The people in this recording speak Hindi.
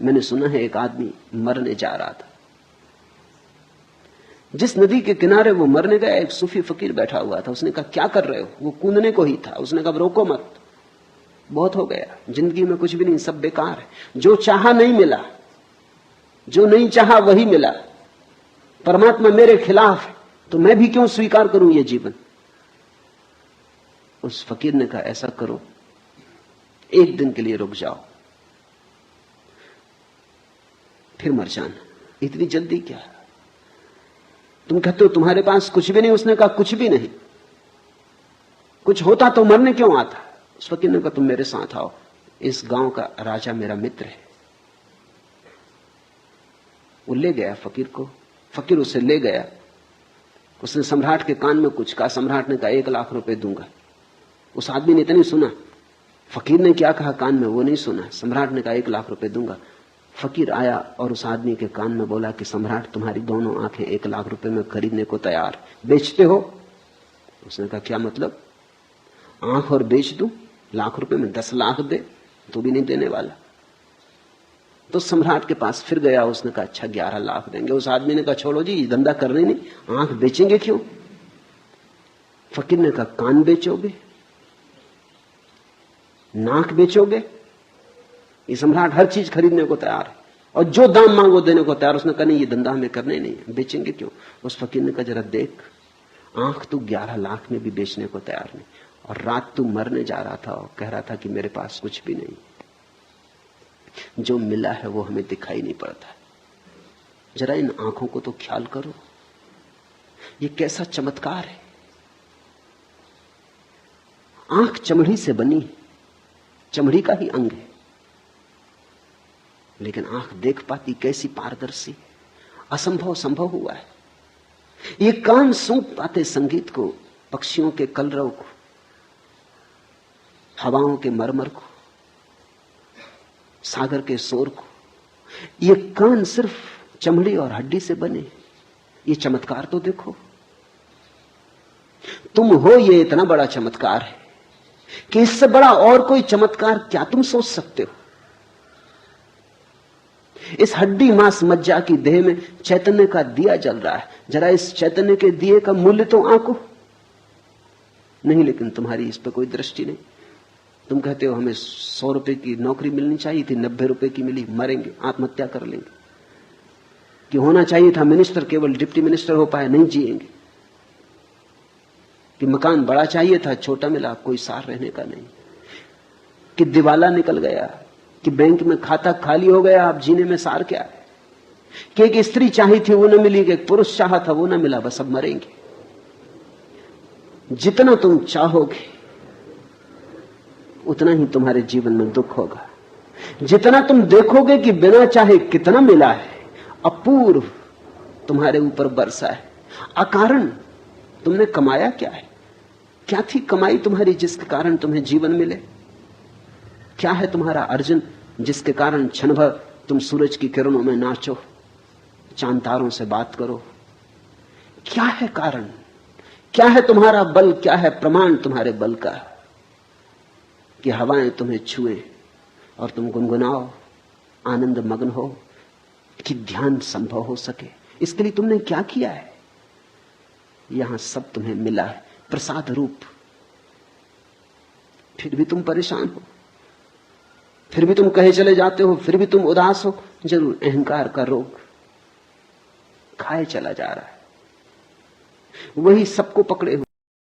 मैंने सुना है एक आदमी मरने जा रहा था। जिस नदी के किनारे वो मरने गया, एक सूफी फकीर बैठा हुआ था। उसने कहा क्या कर रहे हो? वो कूदने को ही था। उसने कहा रोको मत, बहुत हो गया, जिंदगी में कुछ भी नहीं, सब बेकार है। जो चाहा नहीं मिला, जो नहीं चाहा वही मिला। परमात्मा मेरे खिलाफ है, तो मैं भी क्यों स्वीकार करूं ये जीवन? उस फकीर ने कहा ऐसा करो, एक दिन के लिए रुक जाओ, फिर मर जाना। इतनी जल्दी क्या? तुम कहते हो तुम्हारे पास कुछ भी नहीं। उसने कहा कुछ भी नहीं। कुछ होता तो मरने क्यों आता? उस फकीर ने कहा तुम मेरे साथ आओ, इस गांव का राजा मेरा मित्र है। वो ले गया फकीर को। फकीर उसे ले गया। उसने सम्राट के कान में कुछ कहा। सम्राट ने कहा 1 लाख रुपए दूंगा। उस आदमी ने इतना सुना, फकीर ने क्या कहा कान में वो नहीं सुना। सम्राट ने कहा 1 लाख रुपए दूंगा। फकीर आया और उस आदमी के कान में बोला कि सम्राट तुम्हारी दोनों आंखें 1 लाख रुपए में खरीदने को तैयार, बेचते हो? उसने कहा क्या मतलब? आंख और बेच दूं? लाख रुपए में 10 लाख दे तो भी नहीं देने वाला। तो सम्राट के पास फिर गया। उसने कहा अच्छा 11 लाख देंगे। उस आदमी ने कहा छोड़ो जी, ये धंधा करने नहीं, आंख बेचेंगे क्यों? फकीर ने कहा कान बेचोगे, नाक बेचोगे? ये सम्राट हर चीज खरीदने को तैयार है और जो दाम मांगो देने को तैयार। उसने कहा नहीं, ये धंधा हमें करने नहीं है, बेचेंगे क्यों? उस फकीर ने कहा जरा देख, आंख तू 11 लाख में भी बेचने को तैयार नहीं, और रात तू मरने जा रहा था और कह रहा था कि मेरे पास कुछ भी नहीं। जो मिला है वो हमें दिखाई नहीं पड़ता। जरा इन आंखों को तो ख्याल करो, ये कैसा चमत्कार है। आंख चमड़ी से बनी, चमड़ी का ही अंग है, लेकिन आंख देख पाती कैसी पारदर्शी। असंभव संभव हुआ है। ये कान सूंघ पाते संगीत को, पक्षियों के कलरव को, हवाओं के मरमर को, सागर के शोर को। ये कान सिर्फ चमड़ी और हड्डी से बने। ये चमत्कार तो देखो। तुम हो, ये इतना बड़ा चमत्कार है कि इससे बड़ा और कोई चमत्कार क्या तुम सोच सकते हो? इस हड्डी मांस मज्जा की देह में चैतन्य का दिया जल रहा है। जरा इस चैतन्य के दिए का मूल्य तो आंको नहीं, लेकिन तुम्हारी इस पर कोई दृष्टि नहीं। तुम कहते हो हमें 100 रुपए की नौकरी मिलनी चाहिए थी, 90 रुपए की मिली, मरेंगे, आत्महत्या कर लेंगे। कि होना चाहिए था मिनिस्टर, केवल डिप्टी मिनिस्टर हो पाए, नहीं जिएंगे। कि मकान बड़ा चाहिए था, छोटा मिला, कोई सार रहने का नहीं। कि दिवाला निकल गया, कि बैंक में खाता खाली हो गया, अब जीने में सार क्या है। कि एक स्त्री चाहिए थी वो न मिली, कि एक पुरुष चाहा था वो न मिला, बस अब मरेंगे। जितना तुम चाहोगे उतना ही तुम्हारे जीवन में दुख होगा। जितना तुम देखोगे कि बिना चाहे कितना मिला है, अपूर्व तुम्हारे ऊपर बरसा है, अकारण तुमने कमाया क्या है? क्या थी कमाई तुम्हारी जिसके कारण तुम्हें जीवन मिले? क्या है तुम्हारा अर्जन जिसके कारण क्षण भर तुम सूरज की किरणों में नाचो, चांद तारों से बात करो? क्या है कारण? क्या है तुम्हारा बल? क्या है प्रमाण तुम्हारे बल का कि हवाएं तुम्हें छुए और तुम गुनगुनाओ, आनंद मग्न हो, कि ध्यान संभव हो सके? इसके लिए तुमने क्या किया है? यहां सब तुम्हें मिला है प्रसाद रूप। फिर भी तुम परेशान हो, फिर भी तुम कहे चले जाते हो, फिर भी तुम उदास हो। जरूर अहंकार का रोग खाए चला जा रहा है, वही सबको पकड़े हुए।